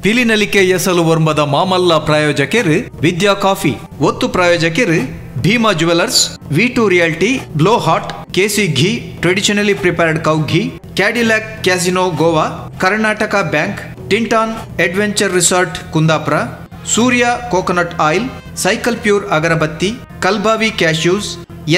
ಪಿಲಿನಲಿಕೆ ಎಸಲು ವರ್ಮದ ಮಾಮಲ್ಲ ಪ್ರಾಯೋಜಕರು ವಿದ್ಯಾ ಕಾಫಿ, ಒತ್ತು ಪ್ರಾಯೋಜಕರು Bhima jewellers, V2 realty, blow hot, KC ghee, traditionally prepared cow ghee, Cadillac casino Goa, Karnataka bank, ಟಿಂಟಾನ್ adventure resort Kundapura, Surya coconut oil, cycle pure agarbatti, Kalbavi cashews,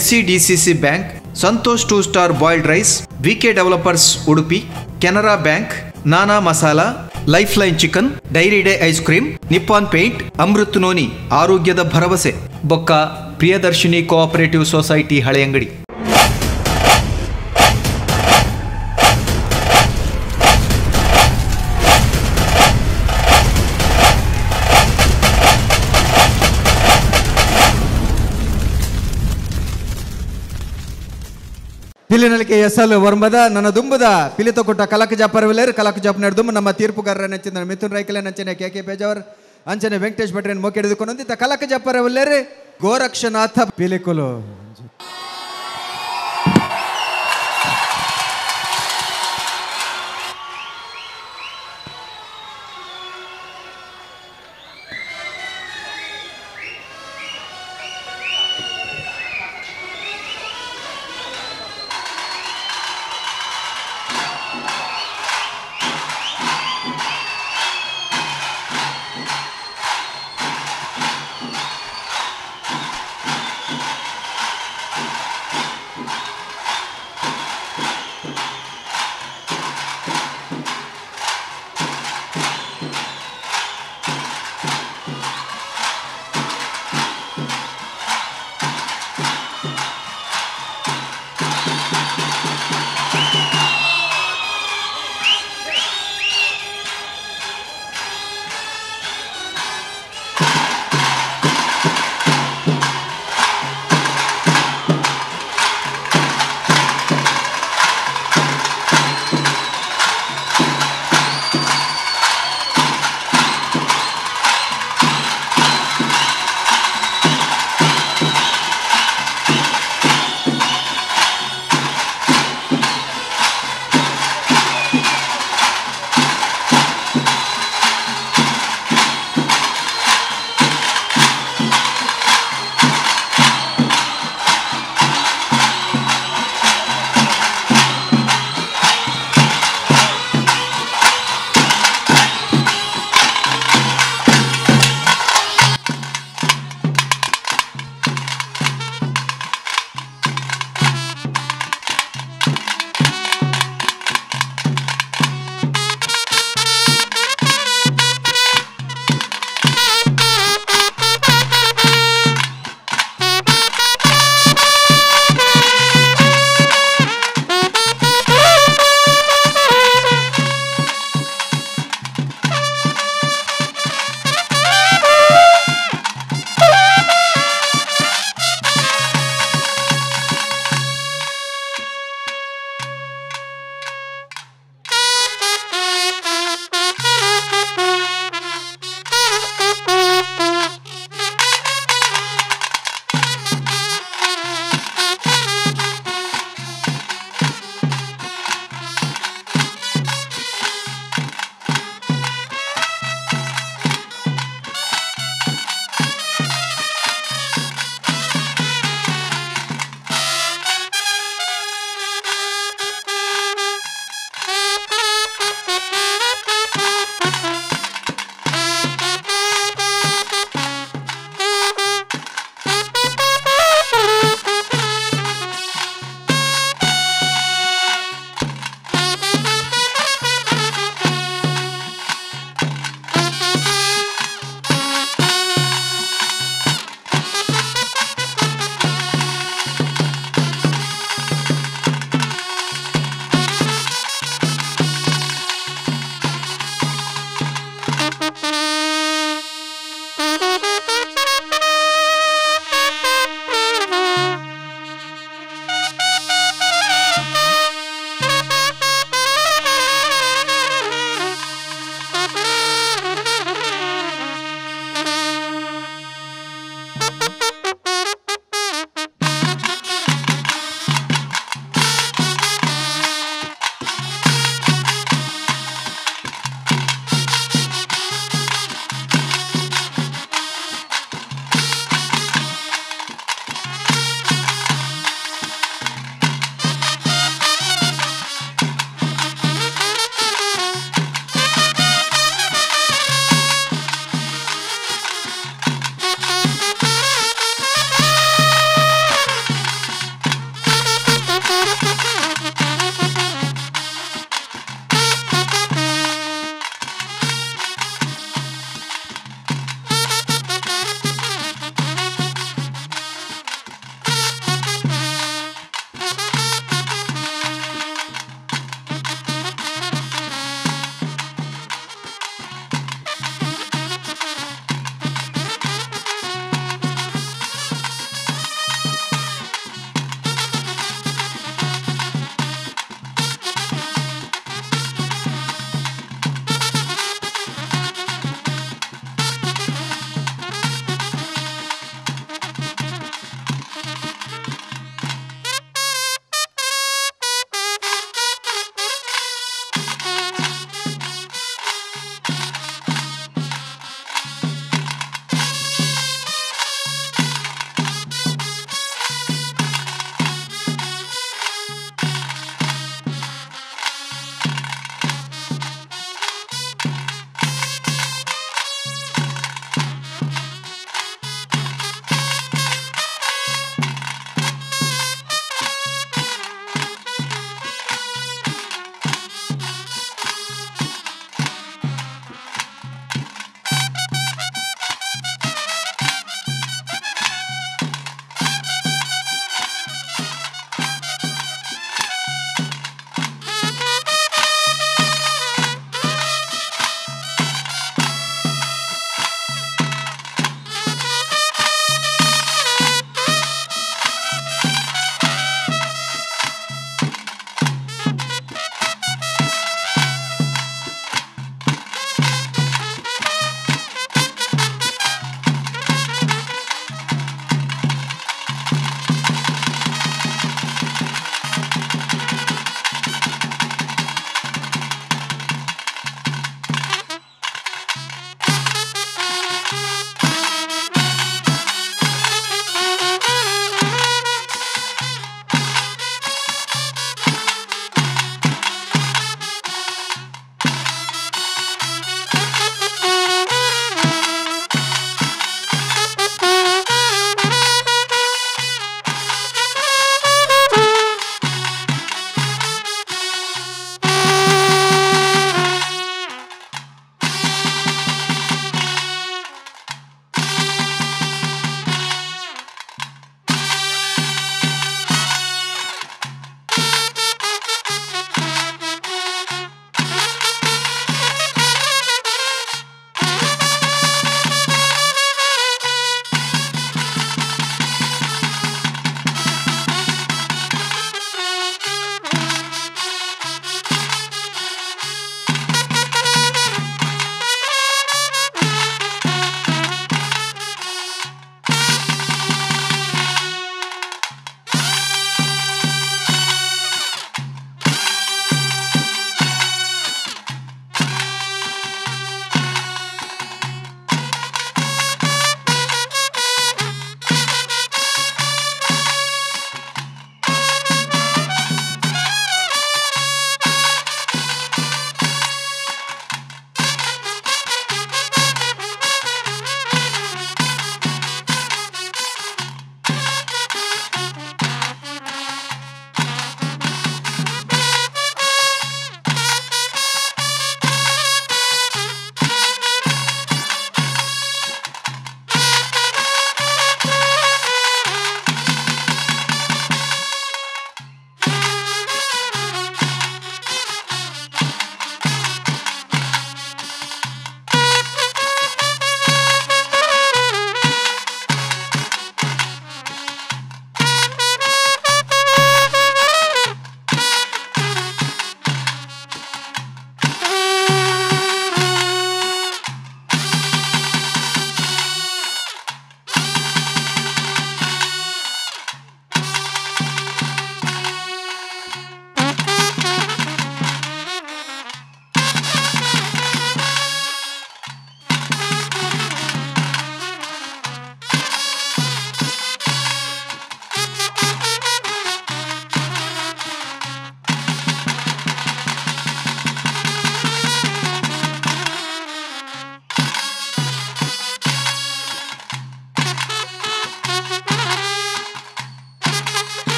SCDCC bank, Santosh 2 star boiled rice, VK developers Udupi, Canara bank, Nana masala, life line chicken, dairy day ice cream, Nippon paint, Amrut noni ಆರೋಗ್ಯದ ಭರವಸೆ, ಬೊಕ್ಕ Priyadarshini cooperative society Haleyangadi. ಪಿಲಿನಲಿಕೆ ಎಸಲು ವರ್ಮದ ನನ್ನ ದುಂಬದ ಪಿಲಿತ ಕೊಟ್ಟ ಕಲಕ ಜಾಪರವಿಲೇರು ಕಲಕ ಜಾಪ್ ನಡೆದು ನಮ್ಮ ತೀರ್ಪುಗಾರರ ನೆಚ್ಚಿನ ಮಿಥುನ್ ರೈಕಲೆ ನಂಚನೆ KK ಪೇಜಾವರ್ ಅಂಚನೆ ವೆಂಕಟೇಶ್ ಭಟ್ರೇನ್ ಮೋಕೆ ಹಿಡಿದುಕೊಂಡು ಕಲಕ ಜಾಪರವಿಲೇರು ಗೋರಕ್ಷನಾಥ ಪಿಲಿಕುಲು.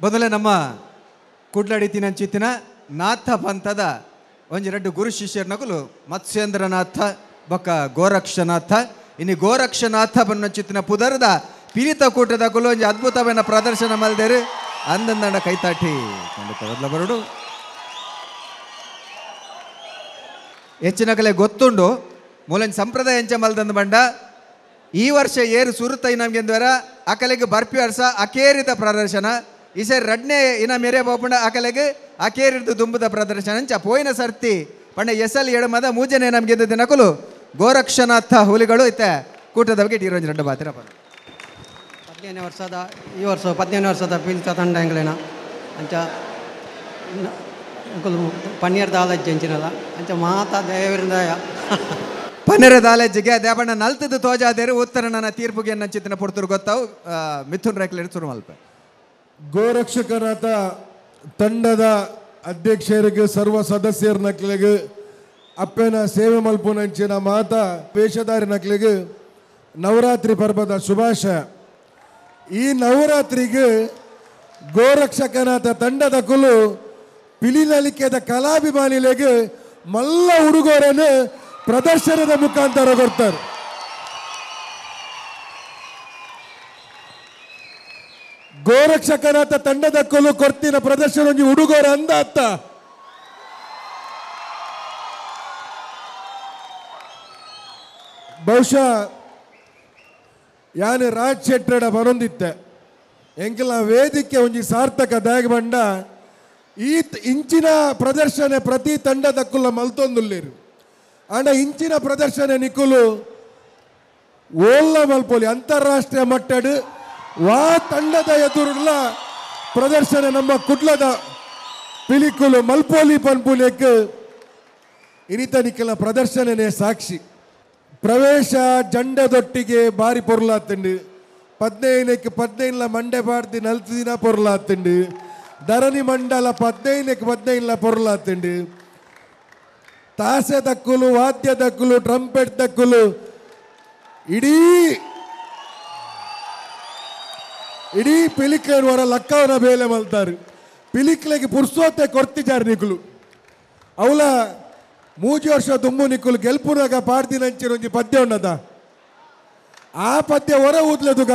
ಮೊದಲೇ ನಮ್ಮ ಕುಡ್ಲಡಿತಿನಂಚಿತ್ತಿನ ನಾಥ ಪಂಥದ ಒಂಜಿ ರಡ್ಡು ಗುರು ಶಿಷ್ಯರ್ನಕುಲು ಮತ್ಸ್ಯೇಂದ್ರನಾಥ ಬೊಕ್ಕ ಗೋರಕ್ಷನಾಥ ಇನ್ನು ಗೋರಕ್ಷನಾಥ ಬನ್ನಂಚಿತ್ತಿನ ಪುದರದ ಪಿಲಿತ ಕೂಟದಕುಲು ಒಂಜಿ ಅದ್ಭುತమైన ಪ್ರದರ್ಶನ ಮಲ್ದೇರು ಅಂದಂದಂಡ ಕೈತಾಟಿ ಖಂಡಿತ ಬದಲ ಬರಡು ಹೆಚ್ಚಿನ ಕಲೆ ಗೊತ್ತುಂಡು ಮೂಲಂಜಿ ಸಂಪ್ರದಾಯ ಎಂಚ ಮಲ್ದಂದು ಬಂಡ ಈ ವರ್ಷ ಏರು ಸುರುತ್ತ ನಮ್ಗೆ ಎಂದ್ವರ ಅಕಲೆಗೆ ಬರ್ಪಿ ವರ್ಷ ಅಕೇರಿತ ಪ್ರದರ್ಶನ ಈ ಸರಿ ರಡ್ನೆ ಇನ್ನ ಮೇರೆ ಬೋಪಂಡ ಅಕಲೆಗೆ ಅಕೇರಿದ ದುಂಬುದ ಪ್ರದರ್ಶನ ಅಂಚ ಪೋಯಿನ ಸರ್ತಿ ಪಂಡ ಎಸಲ್ ಎಡಮದ ಮೂಜನೆ ನಮ್ಗೆ ಎದ್ದ ನಕಲು ಗೋರಕ್ಷನಾಥ ಹುಲಿಗಳು ಇತ್ತೆ ಕೂಟದ ಬಗ್ಗೆ ಟೀರೋಂಜಿ ರಡ್ಡು ಬಾತಿರ ಪಂಡ 15ನೇ ವರ್ಷದ ಈ ವರ್ಷ 15ನೇ ವರ್ಷದ ಪಿಲಿತ ತಂಡ ಎಂಗ್ಲೇನ ಅಂಚ ಪನ್ನೀರ್ ದಾಲಜ್ಜಿ ಅಂಚಿನಲ್ಲ ಅಂಚ ಮಾತಾ ದೇವರಿಂದ ಪನ್ನೀರ ದಾಲಜ್ಜಿಗೆ ದೇವಣ್ಣ ನಲ್ತದ ತೋಜಾದೇರು ಉತ್ತರ ನನ್ನ ತೀರ್ಪುಗೆ ನಂಚಿತ್ತಿನ ಪುಡ್ತರು ಗೊತ್ತಾವು ಮಿಥುನ್ ರೇಖಲೆ ಶುರು ಮಲ್ಪ ಗೋರಕ್ಷಕನಾಥ ತಂಡದ ಅಧ್ಯಕ್ಷರಿಗೆ ಸರ್ವ ಸದಸ್ಯರ ನಕ್ಲಿಗೆ ಅಪ್ಪನ ಸೇವೆ ಮಲ್ಪುನಂಚಿನ ಮಾತ ವೇಷಧಾರಿ ನಕ್ಲಿಗೆ ನವರಾತ್ರಿ ಪರ್ವದ ಶುಭಾಶಯ. ಈ ನವರಾತ್ರಿಗೆ ಗೋರಕ್ಷಕನಾಥ ತಂಡದ ಕುಲು ಪಿಲಿನಲಿಕೆದ ಕಲಾಭಿಮಾನಿಗಳಿಗೆ ಮಲ್ಲ ಹುಡುಗರನ್ನು ಪ್ರದರ್ಶನದ ಮುಖಾಂತರ ಕೊಡ್ತಾರೆ. ಗೋರಕ್ಷಕನಾಥ ತಂಡದ ಕೊಲು ಕೊರ್ತಿನ ಪ್ರದರ್ಶನ ಒಂಜಿ ಹುಡುಗರ ಅಂದ ಅತ್ತ ಬಹುಶಃ ಯಾನು ರಾಜ್ ಶೆಟ್ಟಡ ಬರೊಂದಿತ್ತೆ ಎಂಕೆಲ್ಲ ವೇದಿಕೆ ಒಂಜಿ ಸಾರ್ಥಕ ದಾಗಿ ಬಂಡ ಈ ಇಂಚಿನ ಪ್ರದರ್ಶನ ಪ್ರತಿ ತಂಡದಕ್ಕುಲ್ಲ ಮಲ್ತೊಂದುಲ್ಲೇರು ಆಂಡ ಇಂಚಿನ ಪ್ರದರ್ಶನ ನಿಕುಲು ಓಲ್ಲ ಮಲ್ಪೋಲಿ ಅಂತಾರಾಷ್ಟ್ರೀಯ ಮಟ್ಟದ ವಾ ತಂಡದ ಎದುರುಲ್ಲ ಪ್ರದರ್ಶನ ನಮ್ಮ ಕುಡ್ಲದ ಪಿಲಿಕುಲು ಮಲ್ಪೋಲಿ ಪನ್ಪುಲಿಯಕ್ಕೆ ಇನಿತ ನಿಕ್ಕಲ ಪ್ರದರ್ಶನನೇ ಸಾಕ್ಷಿ. ಪ್ರವೇಶ ಜಂಡದೊಟ್ಟಿಗೆ ಬಾರಿ ಪೊರ್ಲಾತಂಡು 15 ಮಂಡೆ ಬಾಡ್ದಿ 4 ದಿನ ಪೊರ್ಲಾತಂಡು ಧರಣಿ ಮಂಡಲ 15 ಪೊರ್ಲಾತಂಡು ತಾಸೆ ದಕ್ಕುಲು ವಾದ್ಯ ದಕ್ಕುಲು ಟ್ರಂಪೆಟ್ ದಕ್ಕುಲು ಇಡೀ ಪಿಲಿಕ್ಲೇನು ಹೊರ ಲಕ್ಕವನ ಬೇಲೆ ಮಲ್ತಾರೆ. ಪಿಲಿಕ್ಲೆಗೆ ಪುರ್ಸೋತೆ ಕೊರ್ತಿದ್ದಾರೆ ನಿಕುಲು ಅವಳ 3 ವರ್ಷ ದುಮ್ಮು ನಿಕುಲು ಗೆಲ್ಪುನಾಗ ಪಾಡ್ದಿನಂಚಿರೊಂಜಿ ಪದ್ಯ ಉಂಡದ ಆ ಪದ್ಯ ಹೊರ ಊದ್ಲೆದುಗ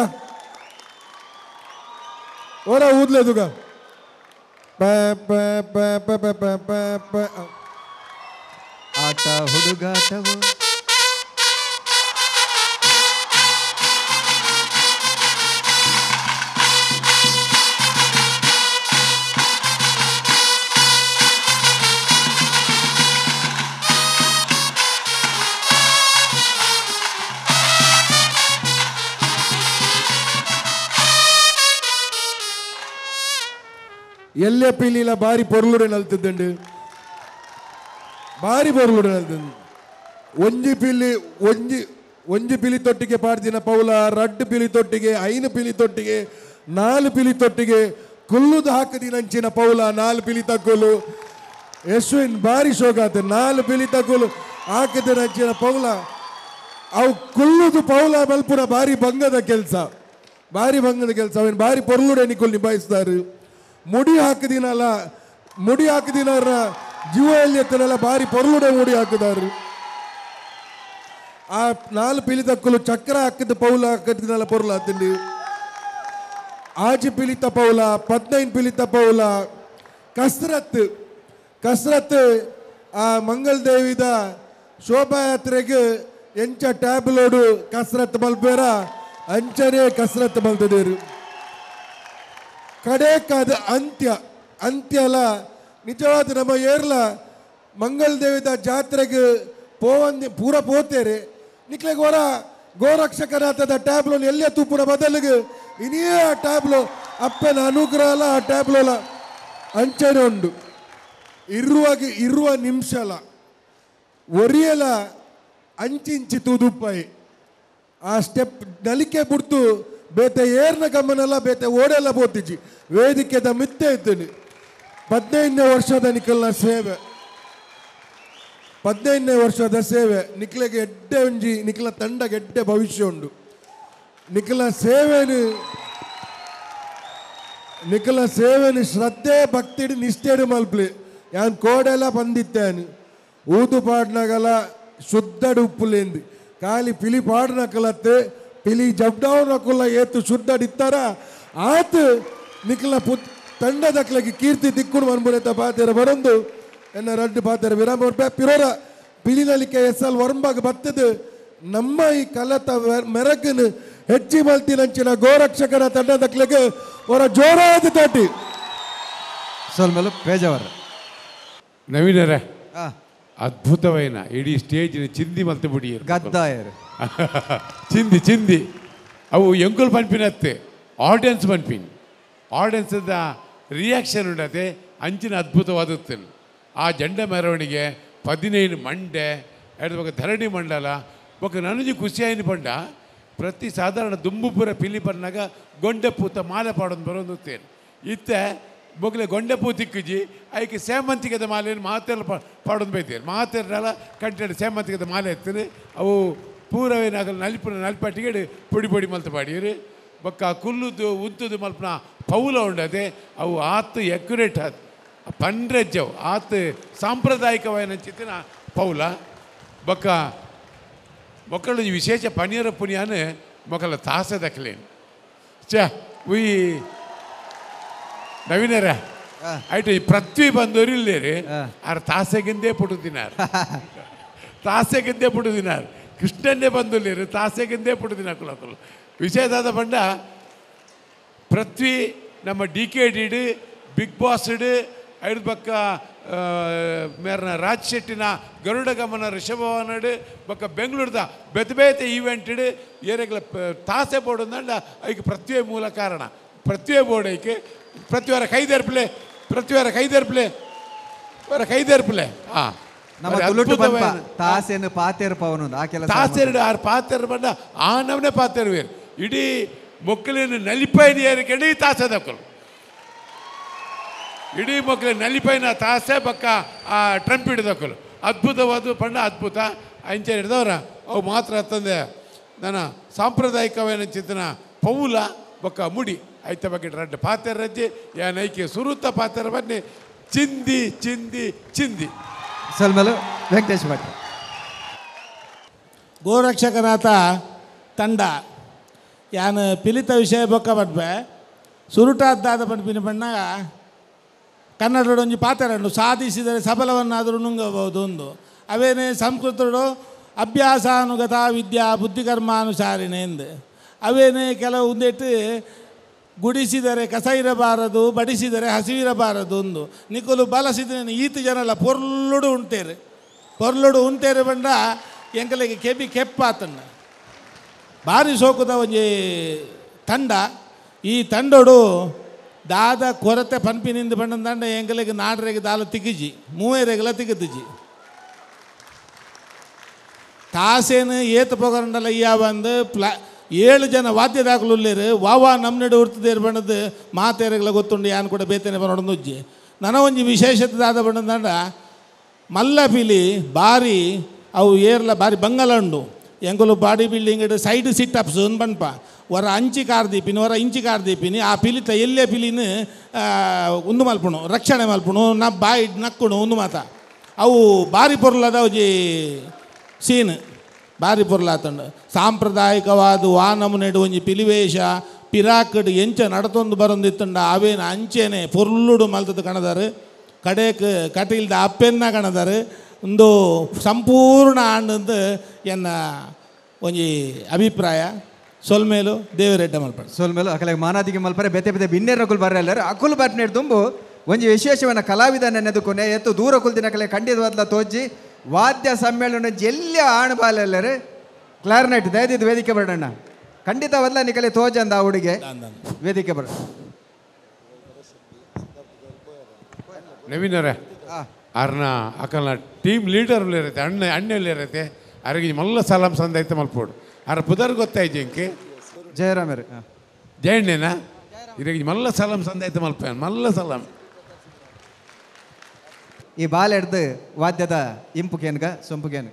ಆಟ ಹುಡುಗಾಟವು ಎಲ್ಲೆ ಪಿಲಿಲ ಬಾರಿ ಪೊರ್ಲುಡೆ ನಲ್ತಿದ್ದಂಡು ಬಾರಿ ಪೊರ್ಲುಡೆ ನಲ್ತಂಡು ಒಂಜಿ ಪಿಲಿ ತೊಟ್ಟಿಗೆ ಪಾಡ್ದಿನ ಪೌಲ 2 ಪಿಲಿ ತೊಟ್ಟಿಗೆ 5 ಪಿಲಿ ತೊಟ್ಟಿಗೆ 4 ಪಿಲಿ ತೊಟ್ಟಿಗೆ ಕುಲ್ಲುದು ಹಾಕದಿನಂಚಿನ ಪೌಲ 4 ಪಿಲಿ ತಕ್ಕೋಲು ಯಶ್ವಿನ್ ಬಾರಿ ಶೋಕಾತ 4 ಪಿಲಿ ತಕ್ಕೋಲು ಹಾಕದಿನಂಚಿನ ಪೌಲ ಅವು ಕುಲ್ಲುದು ಪೌಲ ಮಲ್ಪುನ ಬಾರಿ ಭಂಗದ ಕೆಲಸ ಅವನು ಬಾರಿ ಪೊರ್ಲುಡೆ ನಿಕುಲ್ ನಿಭಾಯಿಸ್ತಾರೆ. ಮುಡಿ ಹಾಕಿದಿನ ಜೀವ ಎಲ್ಲಿ ಎತ್ತನೆಲ್ಲ ಬಾರಿ ಪೊರ್ಲುಡೆ ಮುಡಿ ಹಾಕಿದಾರು. ಆ 4 ಪಿಲಿ ತಕ್ಕಲು ಚಕ್ರ ಹಾಕಿದ ಪೌಲ ಹಾಕಿದಿನಲ್ಲ ಪೊರ್ಲು ಹಾತಿಂಡಿ ಆಜಿ ಪಿಲಿತ ಪೌಲ 15 ಪಿಲಿತ ಪೌಲ ಕಸ್ರತ್ ಆ ಮಂಗಲ್ ದೇವಿದ ಶೋಭಾಯಾತ್ರೆಗೆ ಎಂಚ ಟ್ಯಾಬ್ಲೋಡು ಕಸ್ರತ್ ಮಲ್ಪೇರ ಅಂಚನೆ ಕಸ್ರತ್ ಮಲ್ತದೇರು. ಕಡೇಕಾದ ಅಂತ್ಯಲ ನಿಜವಾದ ನಮ್ಮ ಏರ್ಲ ಮಂಗಲ್ ದೇವಿದ ಜಾತ್ರೆಗೆ ಪೂರ ಪೋತೇರೆ ನಿಕ್ಲೆಗೆ ಹೊರ ಗೋರಕ್ಷಕನಾಥದ ಟ್ಯಾಬ್ಲೋ ಎಲ್ಲೇ ತೂಪುನ ಬದಲಿಗೆ ಇನ್ನೇ ಆ ಟ್ಯಾಬ್ಲೋ ಅಪ್ಪನ ಅನುಗ್ರಹ ಆ ಟ್ಯಾಬ್ಲೋಲ ಅಂಚನೆ ಉಂಡು ಇರುವ ನಿಮಿಷಲ ಒರಿಯಲ ಅಂಚಿಂಚಿ ತೂದುಪ್ಪಾಯಿ ಆ ಸ್ಟೆಪ್ ನಲಿಕೆ ಬಿಡ್ತು ಬೇತೆ ಏರ್ನ ಗಮನೆಲ್ಲ ಬೇತೆ ಓಡೆಲ್ಲ ಬೋತಿಜಿ ವೇದಿಕೆದ ಮಿತ್ತೆ ಇದ್ದೀನಿ 15ನೇ ವರ್ಷದ ನಿಖಲ್ನ ಸೇವೆ 15ನೇ ವರ್ಷದ ಸೇವೆ ನಿಖಿಲೆಗೆ ಎಡ್ಡೆ ಒಂಜಿ ನಿಖಿಲ ತಂಡಗೆ ಎಡ್ಡೆ ಭವಿಷ್ಯ ಉಂಡು. ನಿಖಿಲ ಸೇವೆನು ನಿಖಲ ಸೇವೆని ಶ್ರದ್ಧೆ ಭಕ್ತಿಡಿ ನಿಷ್ಠೆಡು ಮಲ್ಪಲಿ ಯಾನ್ ಕೋಡೆಲ್ಲ ಬಂದಿತ್ತೇನು ಊದು ಪಾಡ್ನಗಲ ಶುದ್ಧಡು ಉಪ್ಪುಲೇಂದು ಖಾಲಿ ಪಿಲಿ ಪಾಡ್ನಕಲತ್ತೆ ಪಿಲಿ ಜಬ್ಡವನಕುಲ್ಲ ಏತು ಶುದ್ಧಡಿತ್ತಾರ ಆತು ನಿಖಲ ತಂಡದಕ್ಲಗೆ ಕೀರ್ತಿ ದಿಕ್ಕುಡು ಮನ್ಬುಡೆತ ಪಾತೆರ ಬರಂದು ಎನ್ನ ರಡ್ಡು ಪಾತೆರ ವಿರಾಮ ಪಿರೋರ ಪಿಲಿನಲಿಕೆ ಎಸ್ಎಲ್ ವರ್ಂಬಾಗ ಬತ್ತದು ನಮ್ಮ ಈ ಕಲತ ಮೆರಕನ್ನು ಹೆಚ್ಚಿ ಮಲ್ತಿನಂಚಿನ ಗೋರಕ್ಷಕರ ತಂಡದಕ್ಲೆಗೆ ಅವರ ಜೋರಾದ ತಟ್ಟಿ ಸೋಲ್ಮೇಲು ಪೇಜಾವರ್ ನವೀನರೇ ಅದ್ಭುತವೈನ ಇಡೀ ಸ್ಟೇಜಿನ ಚಿಂದಿ ಮಲ್ತು ಬಿಡಿ ಗದ್ದಾಯರು ಚಿಂದಿ ಚಿಂದಿ ಅವು ಎಂಕುಲ್ ಪನ್ಪಿನತ್ತೆ ಆಡಿಯನ್ಸ್ ಪನ್ಪಿನ್ ಆಡಿಯನ್ಸ್ದ ರಿಯಾಕ್ಷನ್ ಉಂಡತೆ ಅಂಚಿನ ಅದ್ಭುತವಾದತ್ತು ಆ ಜಂಡ ಮೆರವಣಿಗೆ 15 ಮಂಡೆ ಎರಡು ಧರಣಿ ಮಂಡಲ ఒక ನನಜಿ ಖುಷಿಯಾಯಿನ ಪಂಡ ಪ್ರತಿ ಸಾಧಾರಣ ದುಂಬುಪುರ ಪಿಲಿ ಪನ್ನಾಗ ಗೊಂಡೆಪೂತ ಮಾಲೆ ಪಾಡೋದು ಬರೋದುತ್ತೇನೆ ಇತ್ತೆ ಬೊಗ್ಲೆ ಗೊಂಡೆಪೂ ತಿಕ್ಕುಜಿ ಐಕೆ ಸೇಮಂತಿಗೆದ ಮಾಲೆಯನ್ನು ಮಾತೆಲ್ಲ ಪಾಡೋದು ಬೈತೇನೆ ಮಾತೆಲ್ಲ ಕಂಟೆಡ್ ಸೇಮಂತಿಗೆದ ಮಾಲೆ ಎತ್ತೇನೆ ಅವು ಪೂರವೇನಾಗಲ ನಲ್ಪಟ್ಟಿಗೆ ಪುಡಿ ಪುಡಿ ಮಲ್ತು ಪಾಡಿಯರು ಬೊಕ್ಕ ಕುಲ್ಲುದು ಉಂತುದು ಮಲ್ಪನ ಪೌಲ ಉಂಡದೆ ಅವು ಆತು ಎಕ್ಯುರೇಟ್ ಆತು ಪಂಡ್ರೆಜ್ಜವು ಆತು ಸಾಂಪ್ರದಾಯಿಕವಾದ ಚಿತ್ತಿನ ಪೌಲ ಬೊಕ್ಕ ಮೊಕ್ಕಳು ವಿಶೇಷ ಪನೀರ ಪುನಿಯಾನು ಮೊಕ್ಕಲ ತಾಸೆ ದಕ್ಕಲೇನು ಉಯ್ ನವೀನರ ಆಯ್ತು ಈ ಪೃಥ್ವಿ ಬಂದವರು ಇಲ್ಲೇರಿ ಆರು ತಾಸೆಗಿಂದೇ ಪುಡುದಿನಾರು ತಾಸೆಗಿಂದೇ ಪುಡುದಿನಾರು ಕೃಷ್ಣನ್ನೇ ಬಂದುಲ್ಲೇರು ತಾಸೆಗಿಂದೇ ಪುಡುದಿನ ಕುಲಕುಲು ವಿಷಯದಾದ ಪಂಡ ಪೃಥ್ವಿ ನಮ್ಮ DKD ಬಿಗ್ ಬಾಸ್ಡ್ ಐದು ಪಕ್ಕ ಮೇರ್ನ ರಾಜ್ ಶೆಟ್ಟಿನ ಗರುಡ ಗಮನ ಋಷಭವನಡು ಬೊಕ್ಕ ಬೆಂಗಳೂರದ ಬೇತೆ ಈವೆಂಟ್ ಏರೆಗಳ ತಾಸೆ ಬೋರ್ಡ್ ಅಂದಂಡ ಐಕೆ ಪೃಥ್ವಿ ಮೂಲ ಕಾರಣ ಪೃಥ್ವಿ ಬೋರ್ಡ್ ಐಕೆ ಪ್ರತಿವಾರ ಕೈದೇರ್ಪ್ಲೆ ಹಾಂ ತಾಸೇನು ಪಾತೇರು ಪವನು ಆ ಕೆಲಸ ತಾಸೆರಡು ಆರು ಪಾತೆರು ಬಂಡ ಆ ನವನೇ ಪಾತೆರು ವೇರು ಇಡೀ ಮೊಕ್ಕಲಿನ ನಲಿಪೈನ ಏರಿಕೆಂಡು ಈ ತಾಸೆ ದಕ್ಕಲು ಇಡೀ ಮಕ್ಕಳು ನಲಿಪೈನ ತಾಸೆ ಬಕ್ಕ ಆ ಟ್ರಂಪ್ ಹಿಡಿದಕ್ಕಲು ಅದ್ಭುತವಾದ ಪಂಡ ಅದ್ಭುತ ಅಂಚೆ ಹಿಡ್ದವ್ರ ಅವು ಮಾತ್ರ ತಂದೆ ನನ್ನ ಸಾಂಪ್ರದಾಯಿಕವೇನ ಚಿಂತನ ಪೌಲ ಬೊಕ್ಕ ಮುಡಿ ಐತ ಬಗ್ಗೆ ರಡ್ಡು ಪಾತೆರ ರಜ್ಜೆ ಏನೈಕೆ ಸುರುತ್ತ ಪಾತೆರ ಬನ್ನಿ ಚಿಂದಿ ಚಿಂದಿ ಚಿಂದಿ ಸಲ್ಮೇಲು ವೆಂಕಟೇಶ್ ಭಟ್ ಗೋರಕ್ಷಕನಾಥ ತಂಡ ಯಾನು ಪಿಲಿತ ವಿಷಯ ಬೊಕ್ಕ ಬಡ್ಬೆ ಸುರುಟಾದ್ದಾದ ಪಂಪಿನ ಬಣ್ಣಾಗ ಕನ್ನಡದೊಂದು ಒಂಜಿ ಪಾತೆರನ್ನು ಸಾಧಿಸಿದರೆ ಸಫಲವನ್ನಾದರೂ ನುಂಗಬಹುದು ಒಂದು ಅವೇನೇ ಸಂಸ್ಕೃತಡು ಅಭ್ಯಾಸಾನುಗತ ವಿದ್ಯಾ ಬುದ್ಧಿಕರ್ಮಾನುಸಾರಿಣೆ ಎಂದು ಅವೇನೇ ಕೆಲವು ಒಂದೆಟ್ಟು ಗುಡಿಸಿದರೆ ಕಸ ಇರಬಾರದು ಬಡಿಸಿದರೆ ಹಸಿವಿರಬಾರದು ಒಂದು ನಿಖಲು ಬಲಸಿದ್ರೆ ಈತು ಜನಲ್ಲ ಪೊರ್ಲುಡು ಉಂಟೇರು ಬಂಡ ಎಂಕಲಿಗೆ ಕೆಪ್ಪಾತಣ್ಣ ಭಾರಿ ಸೋಕುದ ಒಂಜಿ ತಂಡ ಈ ತಂಡೋಡು ದಾದ ಕೊರತೆ ಪನ್ಪಿನಿಂದ ಬಂದಂಡ ಎಂಕಲಿಗೆ ನಾಡ್ರೆಗೆ ದಾಲ ತಿಗಿಜಿ ಮೂವೇರೆಗೆಲ್ಲ ತಿಗದಿಜಿ ತಾಸೇನು ಏತು ಪೊಗರಂಡಲ್ಲ ಇಯ್ಯ ಬಂದು 7 ಜನ ವಾದ್ಯದಾಗಲುಲ್ಲೇರು ವಾವಾ ನಮ್ಮನೆಡು ಉರ್ತದೇರು ಬಣ್ಣದ ಮಾತೇರೆಗಳ ಗೊತ್ತುಂಡು ಯಾನು ಕೂಡ ಬೇತೇನೆ ಬರೋಡೊಂದುಜ್ಜಿ ನನ್ನ ಒಂಜಿ ವಿಶೇಷತೆ ದಾದ ಬಣ್ಣದಂಡ ಮಲ್ಲ ಪಿಲಿ ಬಾರಿ ಅವು ಏರ್ಲ ಬಾರಿ ಬಂಗಲ ಉಂಡು ಎಂಕುಲು ಬಾಡಿ ಬಿಲ್ಡಿಂಗ್ ಸೈಡ್ ಸಿಟ್ಟಪ್ಸ್ ಒಂದು ಬಣ್ಪ ವರ ಅಂಚಿ ಕಾರ್ದೀಪಿನಿ ವರ ಇಂಚಿ ಕಾರ್ದೀಪಿನಿ ಆ ಪಿಲಿತ ಎಲ್ಲೇ ಪಿಲಿನ ಒಂದು ಮಲ್ಪುಣು ರಕ್ಷಣೆ ಮಲ್ಪುಣು ಬಾಯಿ ನಕ್ಕುಣು ಒಂದು ಮಾತ ಅವು ಬಾರಿ ಪೊರ್ಲದ ಒಂಜಿ ಸೀನ್ ಬಾರಿ ಪೊರ್ಲಾತಂಡು ಸಾಂಪ್ರದಾಯಿಕವಾದ ವಾನಮುನೆಡು ಒಂಜಿ ಪಿಲಿವೇಷ ಪಿರಾಕಡ್ ಎಂಚ ನಡತೊಂದು ಬರೊಂದಿತ್ತಂಡ ಅವೇನು ಅಂಚೆನೆ ಪೊರ್ಲುಡು ಮಲ್ತದ ಕಣದಾರು ಕಡೆಕ್ ಕಟೀಲ್ದ ಅಪ್ಪೆನ್ನ ಕಣದಾರು ಒಂದು ಸಂಪೂರ್ಣ ಆಂಡಂದು ಎನ್ನ ಒಂಜಿ ಅಭಿಪ್ರಾಯ ಸೊಲ್ಮೇಲು ದೇವರೆಡ್ಡ ಮಲ್ಪಡೆ ಸೋಲ್ಮೇಲು ಅಕಲೆಗೆ ಮಾನಾದಿಗೆ ಮಲ್ಪರೆ ಬೇತೆ ಬೇತೆ ಬಿನ್ನೇರಕುಲ್ ಬರಲ್ಲರು ಅಕುಲ್ ಬಾಟ್ನೇಡು ತುಂಬು ಒಂಜಿ ವಿಶೇಷವನ್ನ ಕಲಾವಿದ ನೆನೆದುಕೊನೆ ಎತ್ತು ದೂರ ಕುಲ್ದಿನ ಕಲೆ ಖಂಡಿತವಾದ್ಲ ತೋಜಿ ವಾದ್ಯ ಸಮ್ಮೇಳನ ಜಲ್ಯ ಆಣಬಾಲೆಲ್ಲರು ಕ್ಲಾರ್ನೆಟ್ ದಯದಿದ್ದು ವೇದಿಕೆ ಬರೋಣ ಖಂಡಿತವಲ್ಲ ನಿಕಲೆ ತೋಜಂದ ಆ ಹುಡುಗೆ ವೇದಿಕೆ ಬರೋಣ ನವೀನರೇ ಅರ್ನ ಅಕಲ್ನ ಟೀಮ್ ಲೀಡರ್ ಇರತ್ತೆ ಅಣ್ಣಲ್ಲಿ ಇರತ್ತೆ ಅರಗಿ ಮಲ್ಲ ಸಲಾಂ ಸಂದೈತೆ ಮಲ್ಪೋಡು ಅರ ಪುದರ್ ಗೊತ್ತಾಯ್ತು ಇಂಕೆ ಜಯರಾಮರು ಜಯಣ್ಣೇನಾ ಇರಗಿ ಮಲ್ಲ ಸಲಾಂ ಸಂದೈತೆ ಮಲ್ಪ ಮಲ್ಲ ಸಲಾಂ ಈ ಬಾಲ್ ಹಿಡ್ದು ವಾದ್ಯದ ಇಂಪುಗೇನ್ಗ ಸೊಂಪುಗೇನು